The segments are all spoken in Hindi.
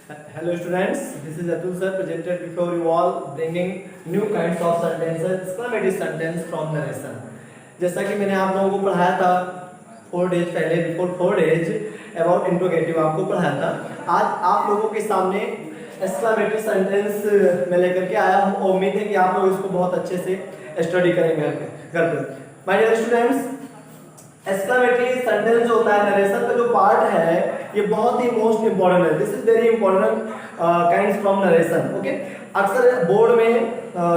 Hello students, this is Atul sir presented before you all bringing new kinds of sentences, exclamatory sentence from narration. जैसा कि मैंने आप लोगों को पढ़ाया था 4 days पहले, बिफोर 4 days अबाउट इंट्रोगेटिव आपको पढ़ाया था। आज आप लोगों के सामने एक्सक्लेमेटरी सेंटेंस में लेकर के आया हूँ। उम्मीद है कि आप लोग इसको बहुत अच्छे से स्टडी करेंगे घर पर। My dear students, exclamatory sentence जो होता है नरेशन का जो पार्ट है ये बहुत ही मोस्ट इंपॉर्टेंट है। This is very important kinds from narration. Okay, अक्सर बोर्ड में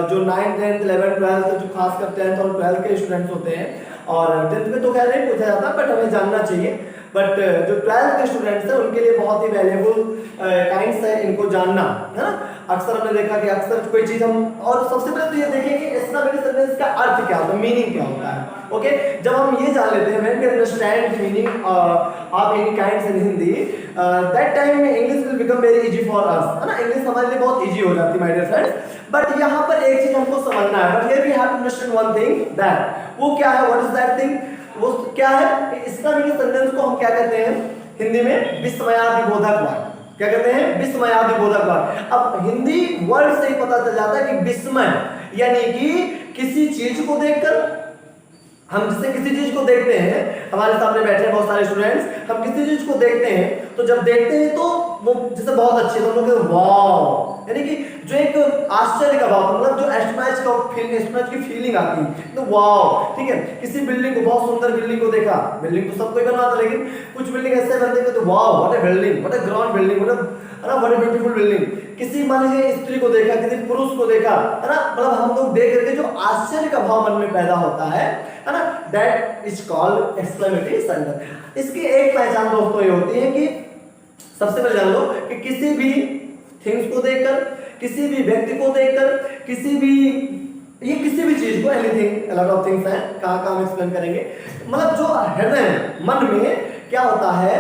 जो 9th 10th 11th 12th जो खासकर 10th और 12th के स्टूडेंट्स होते हैं, और 10th में तो खैर नहीं पूछा जाता बट हमें जानना चाहिए, बट जो 12th के स्टूडेंट्स हैं उनके लिए बहुत ही वैल्यूएबल काइंड्स है इनको जानना, है ना। अक्सर हमने देखा कि अक्सर कोई चीज हम, और सबसे पहले तो ये देखें कि एक्सक्लेमेटरी सेंटेंस का अर्थ क्या होता है, मीनिंग क्या होता है। ओके, जब हम ये जान लेते हैं when we understand the meaning of any kinds in Hindi, that time English will become very easy for us, है ना। इंग्लिश हमारे लिए बहुत इजी हो जाती है माय डियर फ्रेंड्स। बट यहाँ पर एक चीज हमको समझना है, but here we have to understand one thing, that वो क्या है, व्हाट इज दैट थिंग, वो क्या है। एक्सक्लेमेटरी सेंटेंस को हम क्या कहते हैं हिंदी में, विस्मयादिबोधक वाक्य। क्या कहते हैं, विस्मयादिबोधक वाक्य। अब हिंदी वर्ड से ही पता चल जाता है कि विस्मय यानी कि किसी चीज को देखकर, हम जिसे किसी चीज को देखते हैं, हमारे सामने बैठे हैं बहुत सारे स्टूडेंट्स, हम किसी चीज को देखते हैं तो जब देखते हैं तो वो जैसे बहुत अच्छी है तो हम लोग कहते हैं वाव, यानी कि जो एक आश्चर्य का भाव, मतलब जो एस्टोनाइज की फीलिंग आती है तो वाव, ठीक है। किसी बिल्डिंग को, बहुत सुंदर बिल्डिंग को देखा, बिल्डिंग तो सब कोई बनाता, लेकिन कुछ बिल्डिंग ऐसे बनते हैं तो wow what a building, what a grand building, what a beautiful building. किसी मान लीजिए स्त्री को देखा, किसी पुरुष को देखा, है ना, मतलब हम लोग देख करके जो आश्चर्य का भाव मन में पैदा होता है ना, that is called exclamatory sentence. इसकी एक पहचान दोस्तों ये होती है कि सबसे पहले जान लो कि किसी भी थिंग्स को देखकर, किसी भी व्यक्ति को देखकर, किसी भी चीज को, एनीथिंग, लॉट ऑफ थिंग्स हैं, कहां हम एक्सप्लेन करेंगे, मतलब जो हृदय मन में क्या होता है,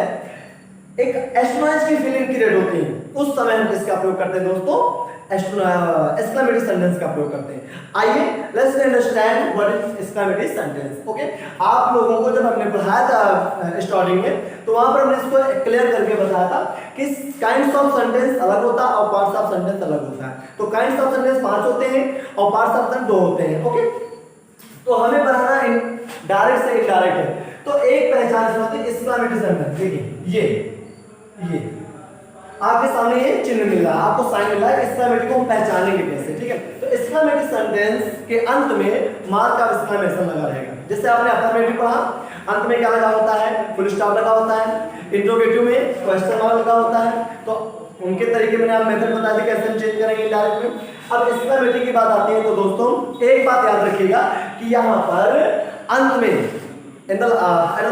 एक एस्टोनाइज की फीलिंग क्रिएट होती है, उस समय हम किसका प्रयोग करते हैं दोस्तों, एक्सक्लेमेटरी सेंटेंस का प्रयोग करते हैं। आइए let's understand what is exclamatory sentence. Okay, आप लोगों को जब हमने पढ़ाया था स्टार्टिंग में तो वहां पर हमने इसको क्लियर करके बताया था कि काइंड्स ऑफ सेंटेंस अलग होता है और पार्ट्स ऑफ सेंटेंस अलग होता है। तो काइंड्स ऑफ सेंटेंस 5 होते हैं और पार्ट्स ऑफ सेंटेंस 2 होते हैं। ओके, तो हमें पढ़ाना डायरेक्ट से इनडायरेक्ट है। तो एक पहचान से होती है एक्सक्लेमेटरी सेंटेंस। देखिए ये आपके सामने ये चिन्ह मिल रहा है, आपको साइन मिल रहा है, एक्सक्लेमेटरी को हम पहचानेंगे कैसे, ठीक है। तो एक्सक्लेमेटरी सेंटेंस के अंत में मार्क ऑफ एक्सक्लेमेशन लगा रहेगा। जैसे आपने अफर्मेटिव पढ़ा, अंत में क्या लगा होता है, फुल स्टॉप लगा होता है। इंट्रोगेटिव में क्वेश्चन मार्क लगा होता है। तो उनके तरीके मैंने आप मेथड बता दी कैसे हम चेंज करेंगे डायरेक्ट में। अब एक्सक्लेमेटरी की बात आती है तो दोस्तों एक बात याद रखिएगा कि यहाँ पर अंत में in the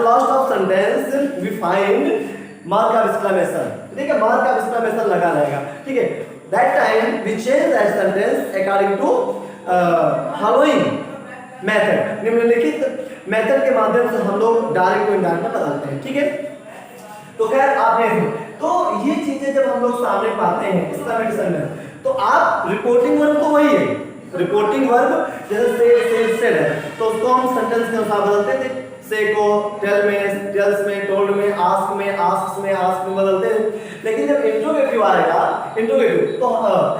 last of sentence we find mark of exclamation, ठीक है, मार्क ऑफ एक्सक्लेमेशन लगा रहेगा, ठीक है। That time we change that sentence according to following method, निम्नलिखित मेथड के माध्यम से हम लोग डायरेक्ट को इनडायरेक्ट में बदलते हैं, ठीक है। तो खैर आपने, तो ये चीजें जब हम लोग सामने पाते हैं एक्सक्लेमेटरी सेंटेंस, तो आप रिपोर्टिंग वर्ब तो वही है, रिपोर्टिंग वर्ब जैसे सेड है तो उसको हम सेंटेंस के अनुसार बदलते थे। से को टेल में, टेल्स में, टोल्ड में, आस्क में, आस्क्स में, आस्क में बदलते हैं। लेकिन जब इंट्रोगेटिव आएगा, इंट्रोगेटिव तो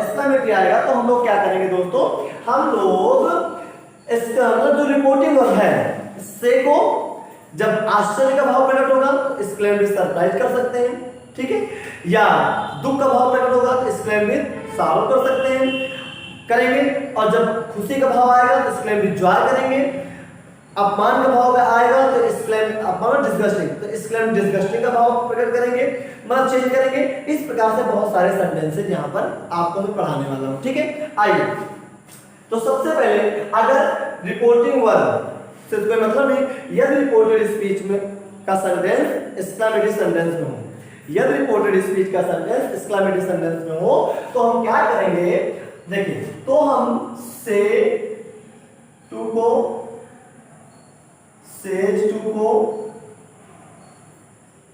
एक्सक्लेमेटरी आएगा तो हम लोग क्या करेंगे दोस्तों, हम लोग इसका मतलब जो रिपोर्टिंग वर्ब है से को जब आश्चर्य का भाव प्रकट होगा तो एक्सक्लेम विद सरप्राइज कर सकते हैं, ठीक है, या दुख का भाव प्रकट होगा तो एक्सक्लेम विद सॉरो कर सकते हैं, करेंगे। और जब खुशी का भाव आएगा तो एक्सक्लेम विद जॉय करेंगे। अपमान का भाव आएगा तो एक्सक्लेम अपमान, डिस्गस्टिंग तो एक्सक्लेम डिस्गस्टिंग का भाव प्रकट करेंगे, मतलब चेंज करेंगे। इस प्रकार से बहुत सारे सेंटेंसेस यहाँ पर आपको मैं पढ़ाने वाला हूँ, ठीक है। आइए, तो सबसे पहले अगर रिपोर्टिंग वर्ब से कोई मतलब नहीं, यदि रिपोर्टेड स्पीच में का सेंटेंस एक्सक्लेमेटरी सेंटेंस में हो, यदि रिपोर्टेड स्पीच का सेंटेंस एक्सक्लेमेटरी सेंटेंस में हो तो हम क्या करेंगे, देखिए, तो हम से टू को, सेज टू को,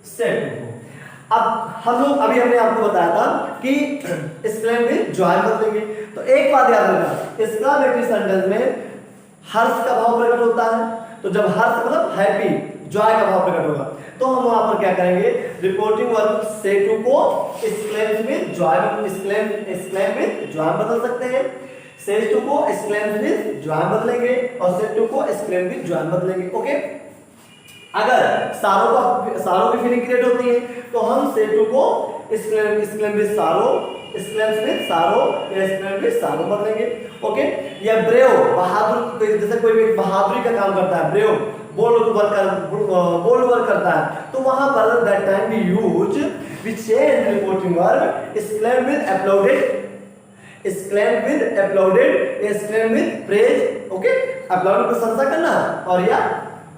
सेड टू को। अब हम लोग अभी हमने आपको बताया था कि एक्सक्लेम विद जॉय कर देंगे। तो एक बात याद रखना, एक्सक्लेमेटरी सेंटेंस में हर्ष का भाव प्रकट होता है, तो जब हर्ष मतलब हैप्पी, जॉय का भाव प्रकट होगा तो हम वहां पर क्या करेंगे, रिपोर्टिंग वर्ब से टू को exclaim with with Joy exclaim with Joy बदल सकते हैं, सेज टू को एक्सक्लेम विद जॉय बदलेंगे और सेड टू को एक्सक्लेम विद जॉय बदलेंगे। ओके, अगर सारों की फीलिंग क्रिएट होती है तो हम सेड टू को एक्सक्लेम विद सारो, एक्सक्लेम विद सारो या एक्सक्लेम विद सारो बदलेंगे। ओके, या ब्रेव बहादुर, जैसे कोई भी बहादुरी का काम करता है, ब्रेव बोल्ड वर्क करता है, तो वहां पर that time we use we change reporting verb exclaim with applauded, exclaim with applauded, exclaim with praise. Okay, applaud प्रशंसा करना और या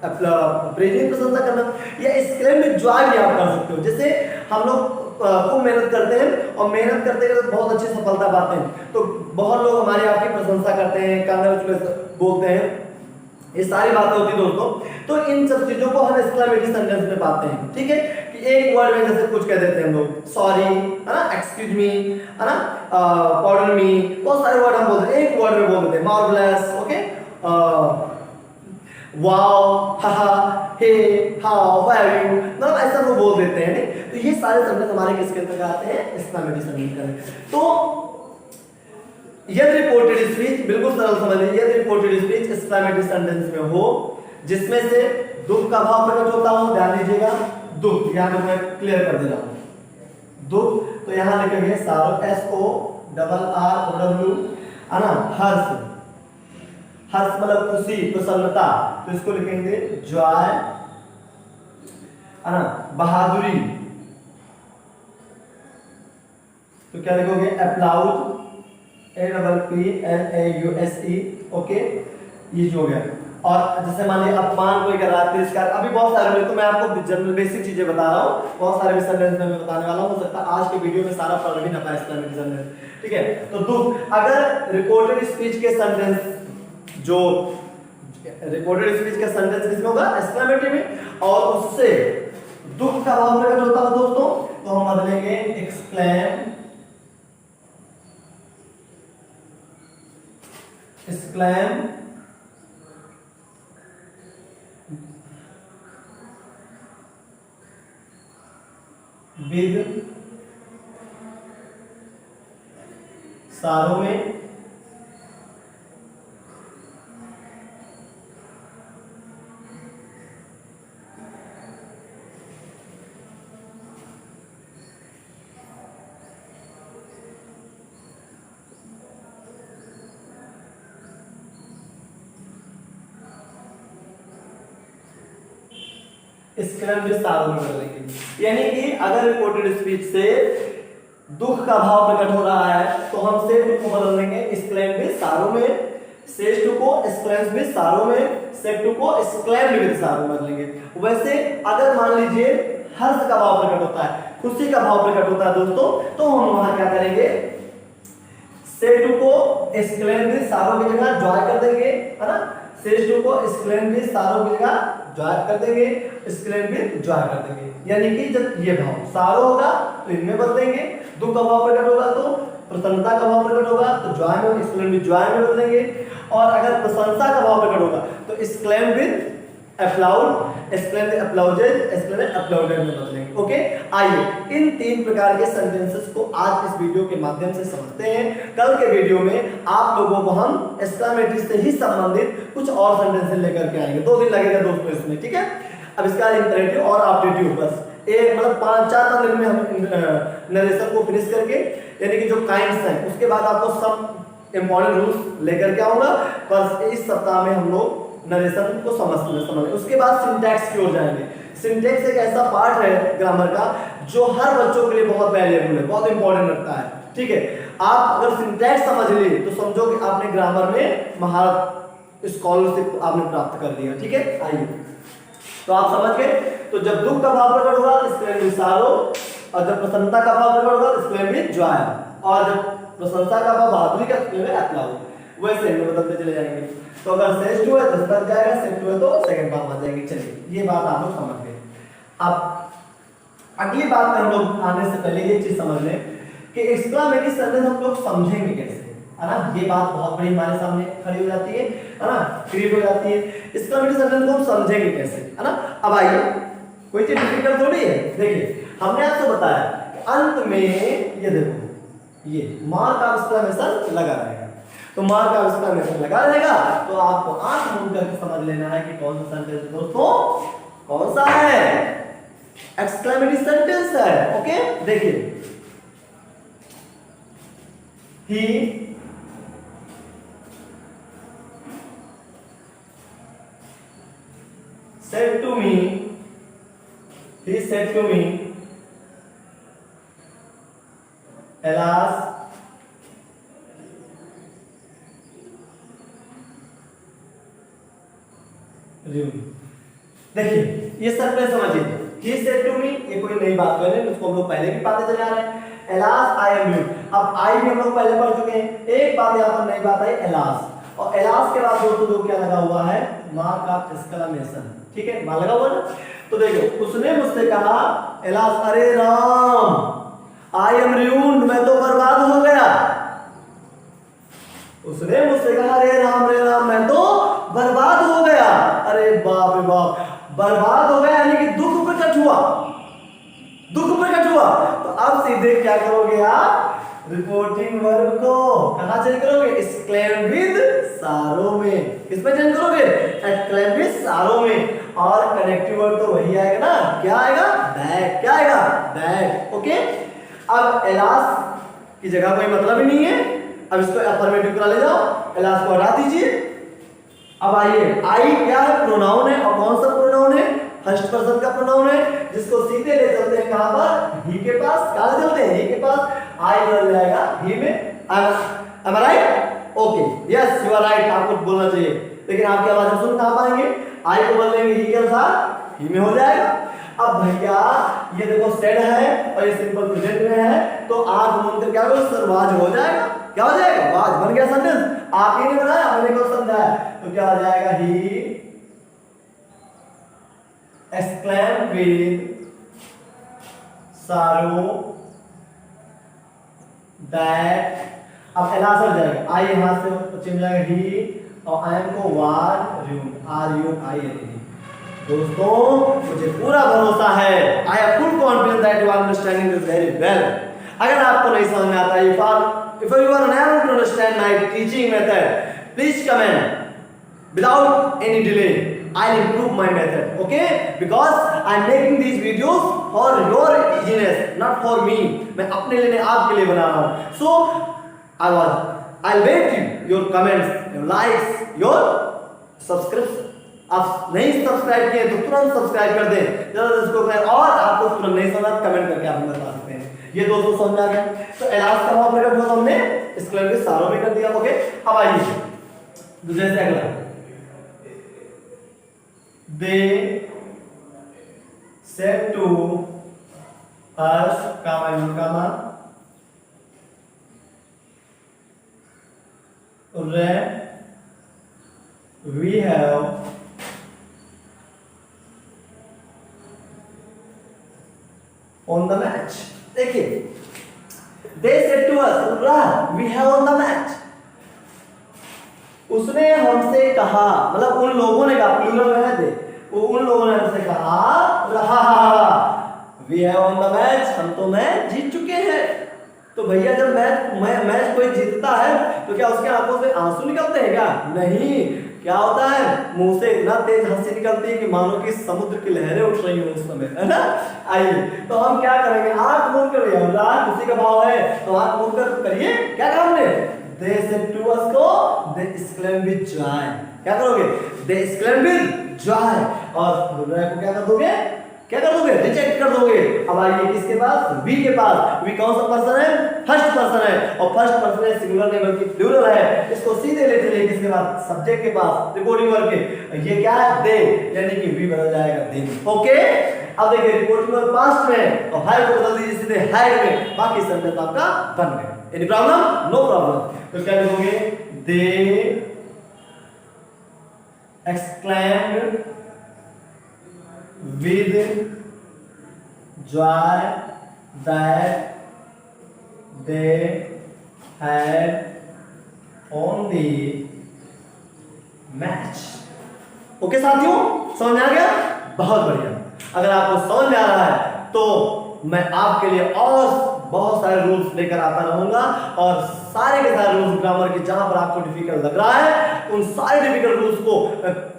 प्रेजिंग प्रशंसा करना, या एक्सक्लेम विद जॉय भी आप कर सकते हो। जैसे हम लोग खूब मेहनत करते हैं और मेहनत करते करते बहुत अच्छी सफलता पाते हैं, तो बहुत लोग हमारी आपकी प्रशंसा करते हैं, कांग्रेचुलेशन बोलते हैं, ये सारी बातें होती है दोस्तों। तो इन सब चीजों को हम एक्सक्लेमेटरी सेंटेंस में पाते हैं। ठीक है, कि एक वर्ड में जैसे कुछ कह देते हैं हम लोग, सॉरी है ना, एक्सक्यूज मी है ना, पार्डन मी, बहुत सारे वर्ड हम बोलते हैं, एक वर्ड में बोल देते हैं, marvellous, okay, wow, haha, hey, how, where are you, मतलब ऐसा वो बोल देते हैं। तो ये सारे शब्द हमारे किसके अंतर्गत आते हैं, एक्सक्लेमेटरी सेंटेंस। तो यदि रिपोर्टेड स्पीच, बिल्कुल सरल समझ लीजिए, यदि रिपोर्टेड स्पीच एक्सक्लेमेटरी सेंटेंस में हो जिसमें से दुख का भाव प्रकट होता हो, ध्यान दीजिएगा, दुख, यहां पे मैं क्लियर कर दे रहा हूं, दुख, तो यहां लिखेंगे सारो, SORROW, है ना, हर्ष, हर्ष मतलब खुशी, प्रसन्नता, तो इसको लिखेंगे जॉय, है ना, बहादुरी, तो क्या लिखोगे, अप्लाउज, APPLAUSE। ओके, ये जो हो गया। और जैसे मान लीजिए अपमान कोई कर रहा है, तिरस्कार, अभी बहुत सारे हैं, तो मैं आपको जनरल बेसिक चीजें बता रहा हूँ, बहुत सारे सेंटेंस में बताने वाला हूँ, हो सकता है आज के वीडियो में सारा पढ़ भी ना पाए एक्सक्लेमेटरी सेंटेंस। ठीक है, तो दुख, अगर रिपोर्टेड स्पीच के सेंटेंस, जो रिपोर्टेड स्पीच का सेंटेंस किसमें होगा, एक्सक्लेमेटरी में, और उससे दुख का भाव प्रकट होता है दोस्तों, तो हम बदलेंगे एक्सक्लेम विद सारों में एक्सक्लेम विद सारों में बदलेंगे। यानी कि अगर रिपोर्टेड स्पीच से दुख का भाव प्रकट हो रहा है तो हम सेड टू को बदल देंगे एक्सक्लेम विद सारों में, सेज टू को एक्सक्लेम विद सारों में, सेड टू को एक्सक्लेम विद सारों में बदलेंगे। वैसे अगर मान लीजिए हर्ष का भाव प्रकट होता है, खुशी का भाव प्रकट होता है दोस्तों, तो हम वहां क्या करेंगे, सेड टू को एक्सक्लेम विद सारों की जगह जॉय कर देंगे, है ना, सेज टू को एक्सक्लेम विद सारों की जगह जॉय कर देंगे, एक्सक्लेम विद जॉय कर देंगे। यानी कि जब ये भाव सारो होगा तो इनमें बदलेंगे, दुख का भाव प्रकट होगा तो प्रसन्नता का भाव प्रकट होगा तो जॉय में, एक्सक्लेम विद जॉय में बदलेंगे, और अगर प्रशंसा का भाव प्रकट होगा तो exclaim with applaud, exclaim with applauded, exclaim with applauded में बदलेंगे। ओके, आइए इन तीन प्रकार के सेंटेंसेस को आज इस वीडियो के माध्यम से समझते हैं। कल के वीडियो में आप लोगों को हम एक्सक्लेमेटरी से ही संबंधित कुछ और सेंटेंसेस लेकर के आएंगे, 2 दिन लगेगा दोस्तों इसमें। ठीक है, अब इसका इंपरेटिव और अपडेटिव, बस एक मतलब 5-4 दिन में हम नरेशन को फिनिश करके, यानी कि जो काइंड्स हैं उसके बाद आपको सब इंपॉर्टेंट रूल्स लेकर के आऊंगा। बस इस सप्ताह में हम लोग नरेशन को समझ उसके बाद सिंटैक्स की ओर जाएंगे। सिंटैक्स एक ऐसा पार्ट है ग्रामर का जो हर बच्चों के लिए बहुत वैल्यूएबल है, बहुत इंपॉर्टेंट रखता है। ठीक है, आप अगर सिंटैक्स समझ लिए तो समझो कि आपने ग्रामर में महारत, स्कॉलरशिप आपने प्राप्त कर दिया। ठीक है, आइए तो आप समझ गए। तो जब दुख का भाव प्रकट होगा एक्सक्लेम विद सारो, और जब प्रसन्नता का भाव प्रकट होगा एक्सक्लेम विद जॉय, और जब प्रशंसा का भाव बहादुरी का एक्सक्लेम विद अपलाउड। वैसे हम बदलते चले जाएंगे। तो अगर सेज टू है तो तक जाएगा, सेज टू है तो सेकंड पार्ट में जाएंगे। चलिए ये बात आप लोग समझ गए। अब अगली बात में हम लोग आने से पहले ये चीज समझ लें कि एक्सक्लेमेटरी सेंटेंस हम लोग समझेंगे कैसे, है ना। ये बात बहुत बड़ी हमारे सामने खड़ी हो जाती है ना, क्रिएट हो जाती है। एक्सक्लेमेटरी सेंटेंस को हम समझेंगे कैसे, है ना। अब आइए, कोई चीज डिफिकल्ट थोड़ी है। देखिए हमने आपको बताया कि अंत में ये देखो ये मार्क ऑफ एक्सक्लेमेशन लगा रहेगा। तो मार्क ऑफ एक्सक्लेमेशन लगा रहेगा तो आपको आंख मूंद करके समझ लेना है कि कौन सा सेंटेंस दोस्तों कौन सा है, एक्सक्लेमेटरी सेंटेंस है। ओके देखिए, he said to me, he said to me, alas, देखिए ये सेंटेंस समझिए, he said to me ये कोई नई बात नहीं है, उसको हम लोग पहले भी पढ़ते चले आ रहे हैं। एलास आई एम यू, अब आई भी हम लोग पहले पढ़ चुके हैं। एक बात यहाँ पर नई बात आई एलास, और एलास के बाद दोस्तों जो क्या लगा हुआ है, मार्क ऑफ एक्सक्लेमेशन। ठीक है, वहां लगा हुआ ना। तो देखो उसने मुझसे कहा एलास, अरे राम आई एम रूइंड, मैं तो बर्बाद हो गया। उसने मुझसे कहा अरे राम मैं तो बर्बाद हो गया। अरे बाप रे बाप, बर्बाद हो गया यानी कि दुख प्रकट हुआ, दुख प्रकट हुआ। तो अब सीधे क्या करोगे आप, रिपोर्टिंग वर्ब को कहां चेंज करोगे, एक्सक्लेम विद सारो में। किसमें चेंज करोगे, एक्सक्लेम विद सारो में। और कनेक्टिव वर्ब तो वही आएगा ना, क्या आएगा, दैट। क्या आएगा, दैट। ओके, अब एलास की जगह कोई मतलब ही नहीं है, अब इसको अफर्मेटिव करा ले जाओ, एलास को हटा दीजिए। अब आइए, आई क्या है, प्रोनाउन है, और कौन सा प्रोनाउन है, फर्स्ट पर्सन का प्रोनाउन है, जिसको सीधे ले चलते हैं कहां पर, ही के पास। कहां चलते हैं, ही के पास। आई बदल जाएगा ही में। am I right? Okay, yes you are right, आपको बोलना चाहिए, लेकिन आपकी आवाज हम सुन कहां पाएंगे, आई को बदलेंगे ही के अनुसार, ही में हो जाएगा। अब भैया ये देखो सेड है और ये सिंपल प्रेजेंट में है, तो आंख मूंद कर क्या करो, सरवाज हो जाएगा। क्या हो जाएगा, वाज बन गया सेंटेंस। आप ही ने बताया, मैंने क्यों समझाया, तो क्या हो जाएगा, ही exclaim with sorrow that, अब एलास हो जाएगा, आई यहां से चेंज जाएगा ही, और आई एम को were are you I N. दोस्तों मुझे पूरा भरोसा है, I have full confidence that you are understanding this very well. अगर आपको नहीं समझ में आता, if you are unable to understand my teaching method, please comment without any delay. I'll improve my method, okay? Because I'm making these videos for your easiness, not for me. मैं अपने लिए, आपके लिए बना रहा हूँ। So I'll wait your comments, your likes, your subscription. आप नहीं सब्सक्राइब किए तो तुरंत सब्सक्राइब कर दें, इसको और आपको तुरंत नहीं समझ कमेंट करके आप बता सकते हैं। ये दोस्तों समझ आ गया। तो एलास का भाव प्रकट हुआ, हमने एक्सक्लेम विद सारो में कर दिया। ओके, अब आइए दूसरे से अगला, they said to us, we have on the match. देखिए, they said to us, we have on the match. उसने हमसे कहा, मतलब उन लोगों ने कहा, प्लूरल में थे, उन लोगों ने हमसे कहा, we have on the match, हम तो मैच जीत चुके हैं। तो भैया जब मैच कोई जीतता है तो क्या उसके आंखों से आंसू निकलते हैं क्या, नहीं। क्या होता है, मुंह से इतना तेज हंसी निकलती है कि मानो कि समुद्र की लहरें उठ रही हो उस समय, है ना। आइए तो हम क्या करेंगे, आंख मूंद कर, उसी का भाव है तो आंख मूंद कर करिए, क्या काम है, they said to us को they exclaim with joy। क्या करोगे, they exclaim with joy, और हृदय को क्या कर दोगे, रिजेक्ट कर दोगे। अब आइए किसके पास, वी के पास। वी कौन सा पर्सन है, फर्स्ट पर्सन है, और फर्स्ट पर्सन है सिंगुलर नहीं बल्कि प्लूरल है। इसको सीधे ले चलिए किसके पास, सब्जेक्ट के पास, रिपोर्टिंग वर्ब के। ये क्या है, दे, यानी कि वी बदल जाएगा देम। ओके, अब देखिए रिपोर्टिंग वर्ब पास्ट में और हैड को बदल दीजिए सीधे हैड में, बाकी सेंटेंस आपका बन गया। Any problem, no problem. तो क्या लिखोगे, they exclaimed with joy that they had won the match. Okay साथियों, समझ आ गया, बहुत बढ़िया। अगर आपको समझ में आ रहा है तो मैं आपके लिए और बहुत सारे रूल्स लेकर आता रहूंगा और सारे के सारे रूल्स ग्रामर के जहां पर आपको डिफिकल्ट लग रहा है उन सारे डिफिकल्ट रूल्स को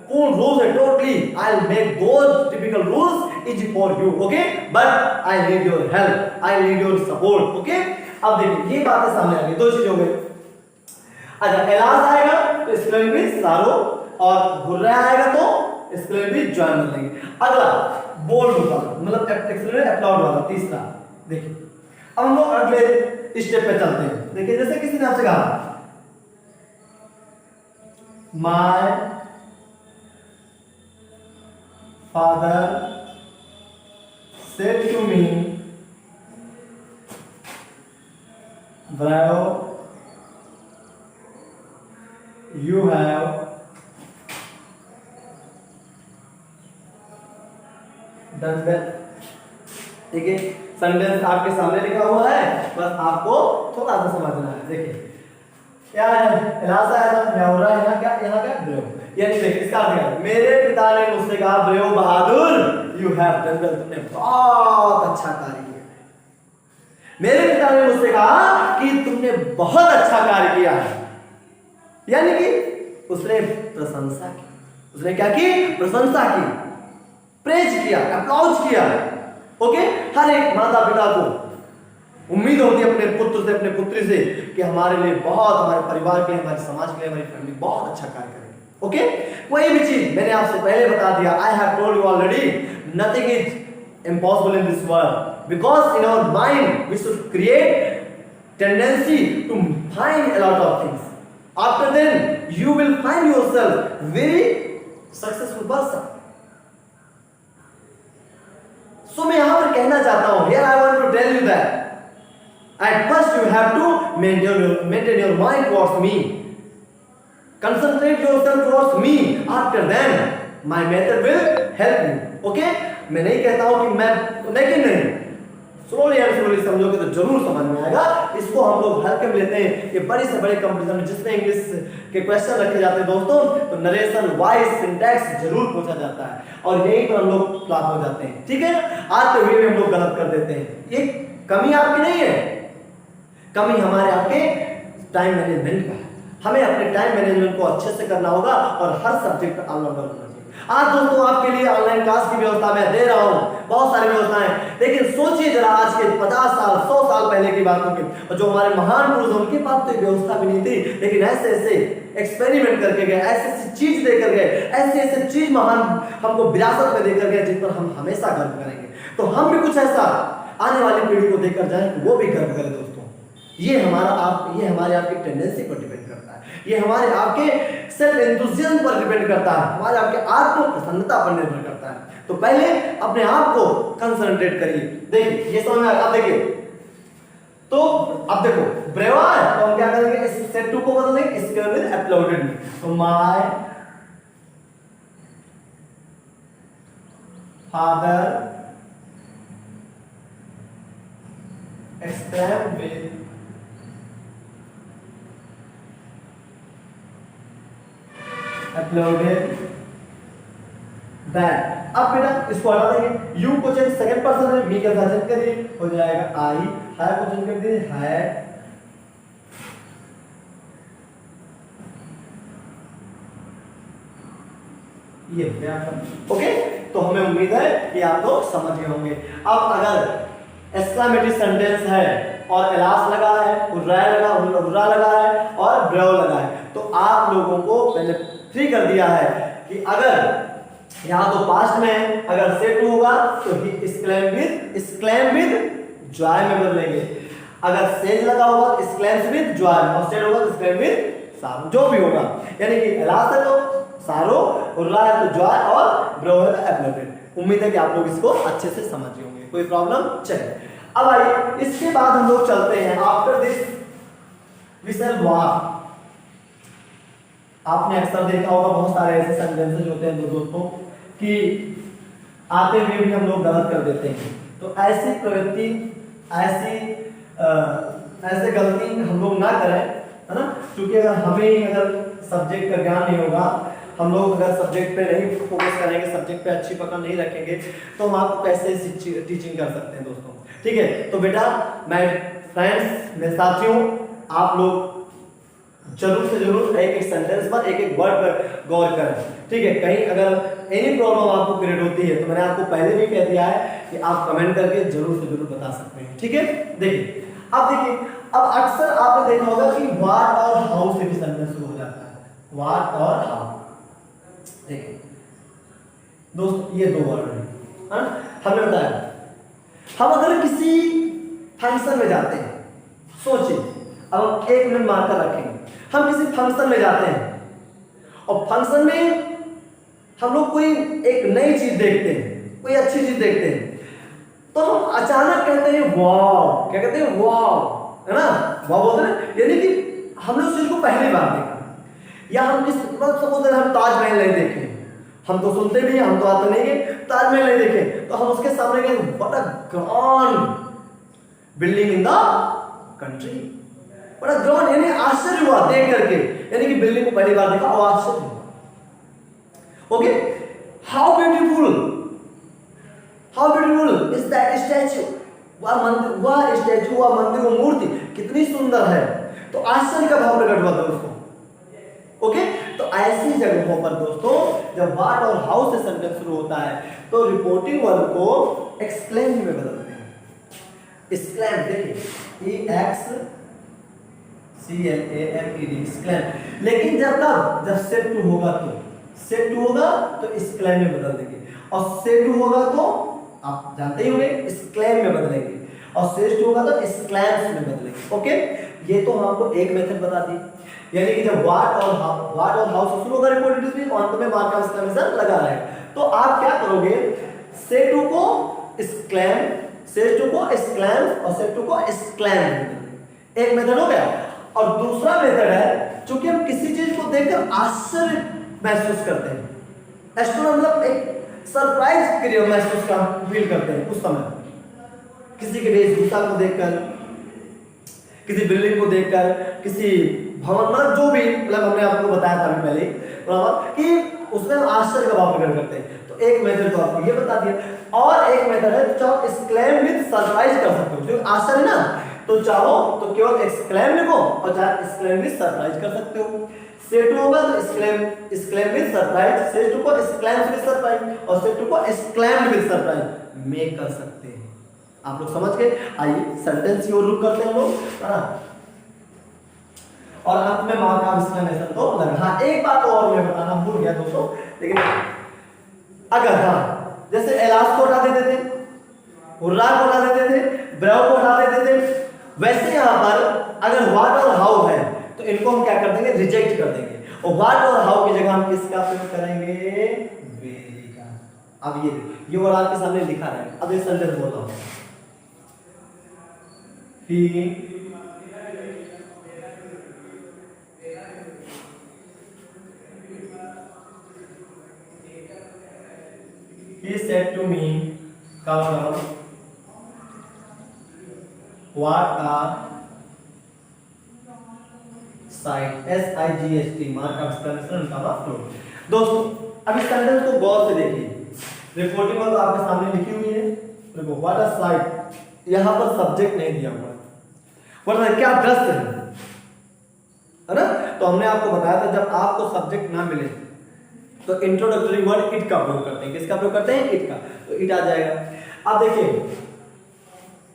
पूर्ण रूप से totally I will make those difficult rules easy for you, okay, but I need your help, I need your support, okay. अब देखिए ये बातें सामने आ गई, दो चीज हो गई। अच्छा, एलाज आएगा तो इसके लिए भी सारो और घुर्रा आएगा तो इसके लिए भी ज्वाइन कर लेंगे। अगला बोल्ड वाला मतलब एक्सेलरेट अपलाउड वाला तीसरा, देखिए अब हम लोग अगले स्टेप पे चलते हैं। देखिए जैसे किसी ने आपसे कहा my father said to me bro you have done well. ठीक है, सेंटेंस आपके सामने लिखा हुआ है, बस आपको थोड़ा सा समझना है। देखिए क्या है, एलासा है ना, मैं हो रहा है यहाँ क्या ब्रेव, यानी देखिए इसका अर्थ है मेरे पिता ने मुझसे कहा brave Bahadur you have done well, तुमने बहुत अच्छा कार्य किया। मेरे पिता ने मुझसे कहा कि तुमने बहुत अच्छा कार्य किया है, यानी कि उसने प्रशंसा की, उसने क्या की, प्रशंसा की, प्रेज किया, अप्लॉज किया। ओके, हर एक माता पिता को उम्मीद होती है अपने पुत्र से, अपने पुत्री से कि हमारे लिए बहुत, हमारे परिवार के लिए, हमारे समाज के लिए, हमारी फैमिली बहुत अच्छा कार्य करेगी। ओके, कोई भी चीज मैंने आपसे पहले बता दिया, I have told you already, nothing is impossible in this world because in our mind we should create tendency to find a lot of things, after then you will find yourself very successful person. So मैं यहां पर कहना चाहता हूं, here I want to tell you that at first you have to maintain your mind towards me, concentrate yourself towards me, after then my method will help you, okay। मैं नहीं कहता हूं कि मैं, लेकिन नहीं, स्लोली एंड स्लोली समझोगे तो जरूर समझ में आएगा। इसको हम लोग हल्के में लेते हैं कि बड़े से बड़े कंपटीशन में जिसमें इंग्लिश के क्वेश्चन रखे जाते हैं दोस्तों, तो नरेशन वाइज सिंटैक्स जरूर पूछा जाता है और यही पर हम लोग फ्लॉप हो जाते हैं। ठीक है, आज के वीडियो में हम लोग गलत कर देते हैं, ये कमी आपकी नहीं है, कमी हमारे आपके टाइम मैनेजमेंट का है। हमें अपने टाइम मैनेजमेंट को अच्छे से करना होगा और हर सब्जेक्ट पर ऑलराउंडर होना चाहिए। आज दोस्तों आपके लिए ऑनलाइन क्लास की व्यवस्था मैं दे रहा हूं, बहुत सारी व्यवस्थाएं, लेकिन सोचिए जरा आज के 50 साल 100 साल पहले की बातों की, और जो हमारे महान पुरुष उनके पास तो व्यवस्था भी नहीं थी, लेकिन ऐसे ऐसे एक्सपेरिमेंट करके गए, ऐसे ऐसी चीज देकर गए, ऐसे ऐसे चीज महान हमको विरासत में देकर गए जिन पर हम हमेशा गर्व करेंगे। तो हम भी कुछ ऐसा आने वाली पीढ़ी को देकर जाएं कि वो भी गर्व करें दोस्तों। ये हमारे आपकी टेंडेंसी पर डिपेंड करता है, ये हमारे आपके सेल्फ एंथुसियाज्म पर डिपेंड करता है, हमारे आपके आत्म प्रसन्नता पर निर्भर करता है। तो पहले अपने आप को कंसंट्रेट करिए। देखिए ये समझ में आया, अब देखिए तो अब देखो ब्रेवा है तो हम क्या करेंगे, इस सेट टू को बदल देंगे, इसके विद अपलोडेड में, तो my father explain with uploaded that. अब बेटा इसको हटा देंगे, यू को चेंज सेकंड पर्सन है, मी का चेंज करिए, हो जाएगा आई, है को चेंज कर दीजिए है, ये क्या। ओके, तो हमें उम्मीद है कि आप लोग समझ गए होंगे। अब अगर एक्सक्लेमेटरी सेंटेंस है और एलास लगा है, उर्रा लगा है और ब्रेव लगा है, तो आप लोगों को पहले फ्री कर दिया है कि अगर यहाँ तो पास्ट में है, अगर सेट होगा तो ही exclaim with joy में बदलेंगे, अगर सेज लगा होगा exclaims with joy और सेट होगा तो exclaim with sorrow, जो भी होगा, यानी कि एलास है तो सारो, उर्रा है तो जॉय और ब्रो है तो एप्लोडेड। उम्मीद है कि आप लोग इसको अच्छे से समझ गए होंगे, कोई प्रॉब्लम। चलिए अब आइए इसके बाद हम लोग चलते हैं after this we shall walk. आपने अक्सर देखा होगा बहुत सारे ऐसे सेंटेंसेस होते हैं दोस्तों कि आते हुए भी हम लोग गलत कर देते हैं। तो ऐसी प्रवृत्ति, ऐसे गलती हम लोग ना करें, है ना, क्योंकि अगर हमें सब्जेक्ट का ज्ञान नहीं होगा, हम लोग अगर सब्जेक्ट पे नहीं फोकस करेंगे, सब्जेक्ट पे अच्छी पकड़ नहीं रखेंगे, तो हम आपको कैसे टीचिंग कर सकते हैं दोस्तों। ठीक है, तो बेटा मैं फ्रेंड्स, मेरे साथियों, आप लोग जरूर से जरूर एक एक सेंटेंस पर, एक एक वर्ड पर गौर करें, ठीक है। कहीं अगर एनी प्रॉब्लम आपको क्रिएट होती है तो मैंने आपको पहले भी कह दिया है कि आप कमेंट करके जरूर से जरूर बता सकते हैं, ठीक है। देखिए अब अक्सर आपने देखा होगा कि व्हाट और हाउ से भी सेंटेंस शुरू हो जाता है, व्हाट और हाउ। देखिए दोस्त, ये दो वर्ड हैं, हमने बताया हम अगर किसी फंक्शन में जाते हैं, सोचिए, अब 1 मिनट मार्कर रखेंगे, हम किसी फंक्शन में जाते हैं और फंक्शन में हम लोग कोई एक नई चीज देखते हैं, कोई अच्छी चीज देखते हैं, तो हम अचानक कहते हैं वाव, क्या कहते हैं, वाव, है ना, वाव बोलते हैं, यानी कि हमने उस चीज को पहली बार देखा। या हम किस सपोज हम ताजमहल नहीं देखे, हम तो सुनते भी हैं, हम तो आते नहीं है, ताजमहल नहीं देखे, तो हम उसके सामने गए, what a grand building in the country, बड़ा ग्रैंड, यानी आश्चर्य हुआ देख करके, यानी कि बिल्डिंग को पहली बार देखा और आश्चर्य हुआ। Okay, how beautiful is that statue, वह मंदिर, वह स्टैचू, वह मंदिर, वो मूर्ति कितनी सुंदर है, तो आश्चर्य का भाव प्रकट हुआ दोस्तों। ओके, तो ऐसी जगहों पर दोस्तों जब व्हाट और हाउ से सेंटेंस शुरू होता है तो रिपोर्टिंग वर्ब को एक्सक्लेम में बदलते हैं। एक्सक्लेम, देखिए EXCLAMED, एक्सक्लेम। लेकिन जब सेट टू होगा तो एक्सक्लेम में बदल देंगे, और सेट टू होगा तो आप जानते ही होंगे एक्सक्लेम में बदलेंगे, और सेट टू होगा तो एक्सक्लेम्स में बदलेंगे। ओके, ये तो हमको एक मेथड बता दी, यानी कि जब व्हाट और हाउ से शुरू होगा रिपोर्टेड स्पीच, अंत में मार्क ऑफ एक्सक्लेमेशन लगा रहेगा, तो आप क्या करोगे, से टू को एक्सक्लेम, से टू को एक्सक्लेम और से टू को एक्सक्लेम, एक मेथड हो गया। और दूसरा मेथड है, चूंकि हम किसी चीज को देखकर आश्चर्य महसूस करते हैं, मतलब एक सरप्राइज क्रिएट महसूस का फील करते हैं उस समय, किसी के वेशभूषा को देखकर, किसी बिल्डिंग को देखकर, किसी भवन, मतलब जो भी, मतलब हमने आपको बताया था पहले कि उसमें हम आश्चर्य का भाव प्रकट करते हैं। तो एक मेथड तो आपको ये बता दिया, और एक मेथड है जो आप एक्सक्लेम विद सरप्राइज कर सकते हो, जो आश्चर्य ना, तो चाहो तो केवल एक्सक्लेम लिखो और चाहे एक्सक्लेम विद सरप्राइज कर सकते हो। से टू होगा तो एक्सक्लेम विद सरप्राइज, से टू को एक्सक्लेम विद सरप्राइज, और से टू को एक्सक्लेम विद सरप्राइज में कर सकते हैं। आप लोग समझ गए? आइए सेंटेंस की ओर रुक करते हैं हम लोग, है ना, और अंत में मार्क ऑफ एक्सक्लेमेशन तो लगा। हाँ, एक बात और मैं बताना भूल गया दोस्तों, लेकिन अगर हाँ जैसे एलास को हटा देते थे, हुर्रा को हटा देते थे, ब्राउ को हटा देते थे, वैसे यहाँ पर अगर व्हाट और हाउ है तो इनको हम क्या कर देंगे, रिजेक्ट कर देंगे, और व्हाट और हाउ की जगह हम किसका प्रयोग करेंगे, वेरी का। अब ये वर्ड आपके सामने लिखा है, अब ये सेंटेंस बोल रहा हूं, He said to me, come down, what are sight, SIGHT, mark of exclamation का मतलब। दोस्तों अब इस सेंटेंस को गौर से देखिए, रिपोर्टिंग में तो आपके सामने लिखी हुई है, देखो व्हाट आर साइट, यहां पर सब्जेक्ट नहीं दिया हुआ है, वरना क्या दृश्य है ना। तो हमने आपको बताया था जब आपको सब्जेक्ट ना मिले तो इंट्रोडक्टरी वर्ड इट का प्रयोग करते हैं, किसका प्रयोग करते हैं, इट का, तो इट आ जाएगा। अब देखिए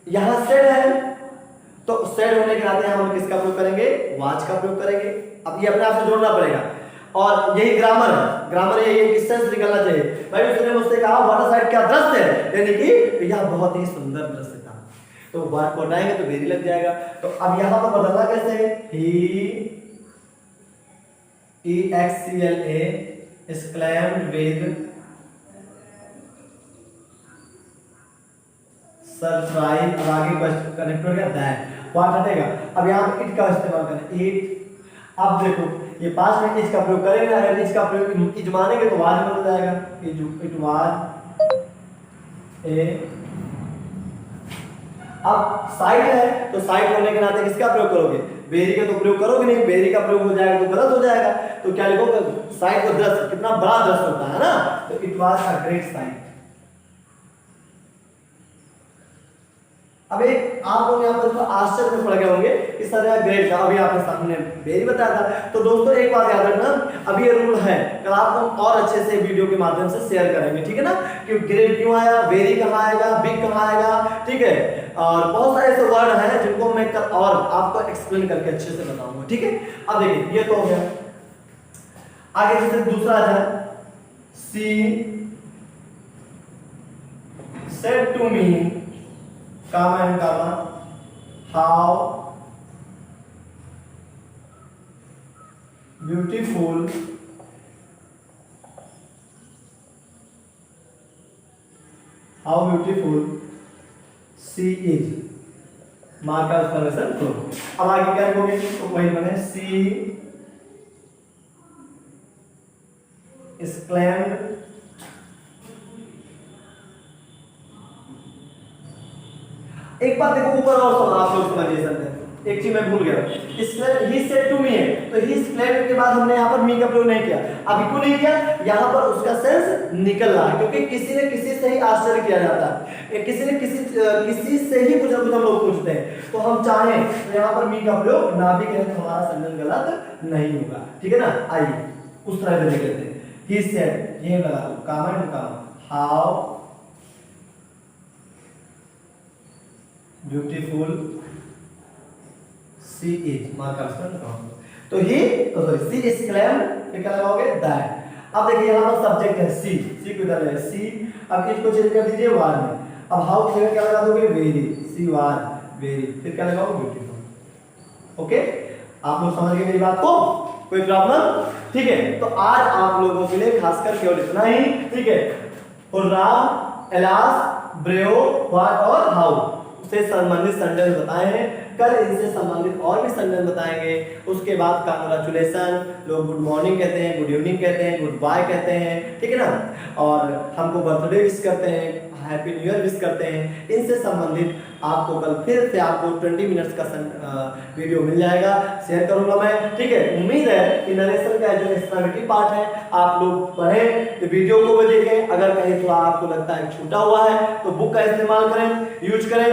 यहां सेड है, तो सेड होने के नाते हम किसका प्रयोग करेंगे, वाच का प्रयोग करेंगे। अब ये अपने आप से जोड़ना पड़ेगा, और यही ग्रामर है, ग्रामर ये सेंस निकलना चाहिए। भाई उसने मुझसे कहा वाटर साइड क्या दृश्य है, यानी कि यह बहुत ही सुंदर दृश्य था, तो वर्ड को हटाएंगे तो वेरी लग जाएगा। तो अब यहां पर बदलना कैसे है, ही EXCLA exclaimed with सरप्राइज। अब आगे कनेक्ट हो गया दैट, व्हाट हटेगा, अब यहाँ पे इट का इस्तेमाल करें, इट। अब देखो ये पास में इज का प्रयोग करेंगे, अगर इज का प्रयोग इज मानेंगे तो वाज बन जाएगा, इट वाज ए। अब साइड है तो साइड होने के नाते किसका प्रयोग करोगे, वेरी का तो प्रयोग करोगे नहीं, वेरी का प्रयोग हो जाएगा तो गलत हो जाएगा, तो क्या लिखोगे, साइड को दृश्य, कितना बड़ा दृश्य होता है ना, तो it was a great site. अब एक आप लोग यहाँ पर आश्चर्य में पड़ गए होंगे कि सर यार ग्रेड का अभी आपने सामने वेरी बताया था। तो दोस्तों एक बात याद रखना, अभी ये रूल है, कल आपको हम और अच्छे से वीडियो के माध्यम से शेयर करेंगे, ठीक है ना, कि ग्रेड क्यों आया, वेरी कहाँ आएगा, बिग कहाँ आएगा, ठीक है। और बहुत सारे ऐसे वर्ड हैं जिनको मैं कल और आपको एक्सप्लेन करके अच्छे से बताऊंगा, ठीक है। अब देखिए ये तो हो गया, आगे जैसे दूसरा है, सी said to me, come and come, how beautiful she is, mark का एक्सप्लेनेशन करो। अब आगे क्या लिखोगे, तो वही बने सी exclaimed, एक बात देखो ऊपर और सुनो आप लोग समझिए समझे, एक चीज मैं भूल गया, ही सेड टू मी है, तो ही एक्सप्लेन के बाद हमने यहाँ पर मी का प्रयोग नहीं किया। अभी क्यों नहीं किया, यहाँ पर उसका सेंस निकल रहा है, क्योंकि किसी ने किसी से ही आश्चर्य किया जाता है, किसी ने किसी से ही कुछ हम लोग पूछते हैं, तो हम चाहें तो यहाँ पर मी का प्रयोग ना भी करें तो हमारा सेंटेंस गलत नहीं होगा, ठीक है ना। आइए उस तरह से लिख लेते हैं, ही सेड, ये लगा दो काम एंड काम, how beautiful sea is, mark तो ही तो सॉरी सी एक्सक्लेम्ड, फिर क्या लगाओगे दैट। अब देखिए यहाँ पर सब्जेक्ट है सी, सी को इधर है सी, अब इसको चेंज कर दीजिए वार में। अब हाउ की जगह क्या लगा दोगे वेरी, सी वार वेरी, फिर क्या लगाओगे ब्यूटीफुल। ओके, आप लोग समझ गए मेरी बात को, कोई प्रॉब्लम, ठीक है। तो आज आप लोगों के लिए खासकर केवल इतना ही, ठीक है। हुर्राम, एलास, ब्रेव, व्हाट और हाउ से संबंधित सेंटेंस बताए हैं, कल इनसे संबंधित और भी सेंटेंस बताएंगे। उसके बाद कांग्रेचुलेशन, लोग गुड मॉर्निंग कहते हैं, गुड इवनिंग कहते हैं, गुड बाय कहते हैं, ठीक है ना, और हमको बर्थडे विश करते हैं, हैप्पी न्यू ईयर विश करते हैं। इनसे संबंधित आपको कल फिर से आपको 20 मिनट्स का वीडियो मिल जाएगा, शेयर करूंगा मैं, ठीक है। उम्मीद है कि नरेशन का जो एक्स्ट्रामेटिव पार्ट है आप लोग पढ़ें, तो वीडियो को भी देखें, अगर कहीं थोड़ा आपको लगता है छूटा हुआ है तो बुक का इस्तेमाल करें, यूज करें,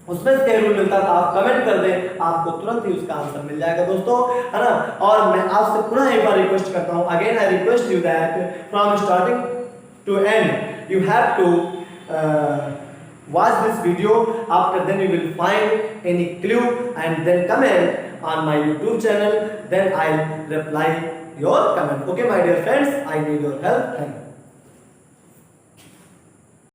उसमें से रूल मिलता है आप कमेंट कर दें, आपको तुरंत ही उसका आंसर मिल जाएगा दोस्तों, है ना। और मैं आपसे पुनः एक बार रिक्वेस्ट करता हूं, again I request you that from starting to end you have to watch this video, after then you will find any clue and then comment on my YouTube channel, then I'll reply your comment. Okay my dear friends, I need your help. Thank you.